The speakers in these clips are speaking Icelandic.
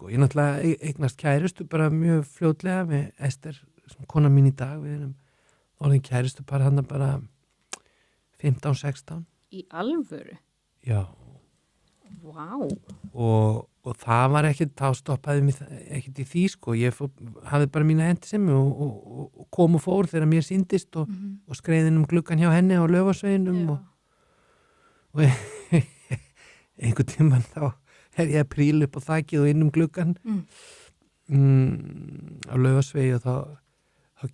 sko. Ég náttúrulega eignast kærustu bara mjög fljótlega með Ester, sem kona mín í dag. Við erum orðin kærustu bara hann bara 15-16. Í alvöru? Já. Vá. Og það var ekkert, þá stoppaði mig ekkert í því sko. Ég hafði bara mína hentisemi og kom og fór þegar mér sýndist og skreiðin gluggan hjá henni á Laufásveginum og einhvern tímann þá ég að príla upp á þakið og inn gluggan á Laufásvegi og þá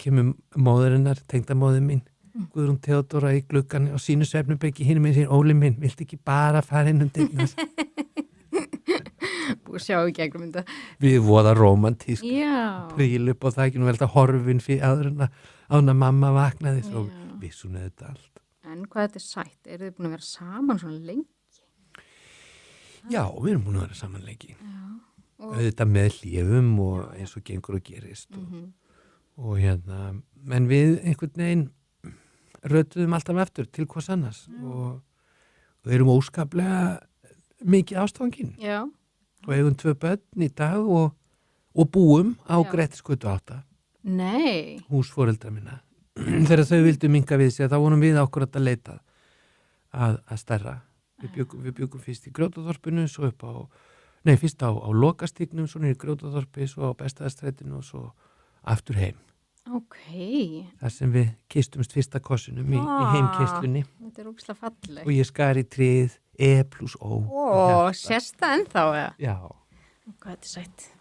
kemur móðurinnar, tengdamóðir mín Guðrún Theodóra í gluggan og sínu svefnubekki hinn með sér, Óli minn, viltu ekki bara fara inn dyrnar? Búið sjá í gegnum þetta. Við voða romantísk. Já. Príl upp á þakinu og velta horfin fyrir áðurinn að mamma vaknaði svo vissun þetta allt. En hvað þetta sætt? Eru þið búin að vera saman svona lengi? Já, við erum búin að vera saman lengi. Já. Þetta með hléfum og eins og gengur og gerist og menn við einhvern veginn rötuðum alltaf eftir til hvers annars og erum óskaplega mikið ástfangin. Já. Og eigum 2 börn í dag og búum á Grettisgötu 8. Nei. Húsforeldra minna. Þegar þau vildu minka við sig, þá vorum við okkur að leita að stærra. Við byggum fyrst í Grjótaþorpinu, svo fyrst á Lokastígnum, svo niður í Grjótaþorpi, svo á Bestaðastrætinu og svo aftur heim. Ok. Þar sem við kistumst fyrsta kossinum í heimkistlunni. Þetta er ógeðslega falleg. Og ég skar í tríð E+O. Sérst það ennþá eða? Já. Hvað þetta er sætt?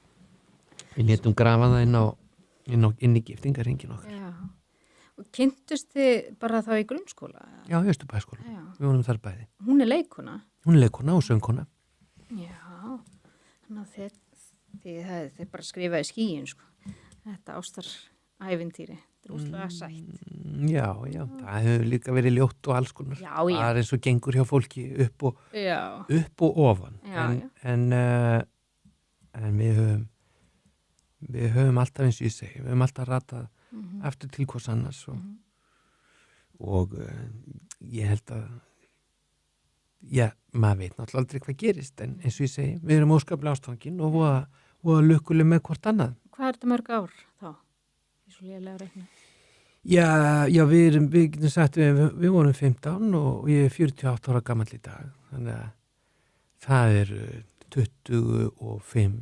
Við létum grafa það inn í giftingarhringin okkar. Já. Og kynntust þið bara þá í grunnskóla? Já, í Austurbæjarskóla. Við vorum þar bæði. Hún er leikona? Hún er leikona og söngkona. Já. Þannig að þið bara skrifaði skíin, sko. Þetta ástarævintýri. Þetta er úslega sætt. Já, það hefur líka verið ljótt og alls konar. Já. Það er eins og gengur hjá fólki upp og ofan. En við höfum alltaf, eins og ég segi, við höfum alltaf ratað eftir til hvers annars og ég held að maður veit náttúrulega aldrei hvað gerist, en eins og ég segi, við erum óskaplega ástfangin og lukkuleg með hvort annað. Hvað er þetta mörg ár þá? Í svo lélega reikna. Já, við getum sagt, við vorum 15 og ég er 48 ára gamall í dag, þannig að það er 25,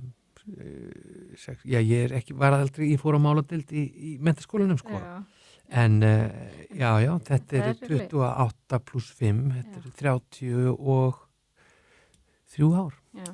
ég var aldrei, ég fór á máladeild í menntaskólanum, sko. Já. En þetta er 28 + 5, þetta er 33 ár. Já.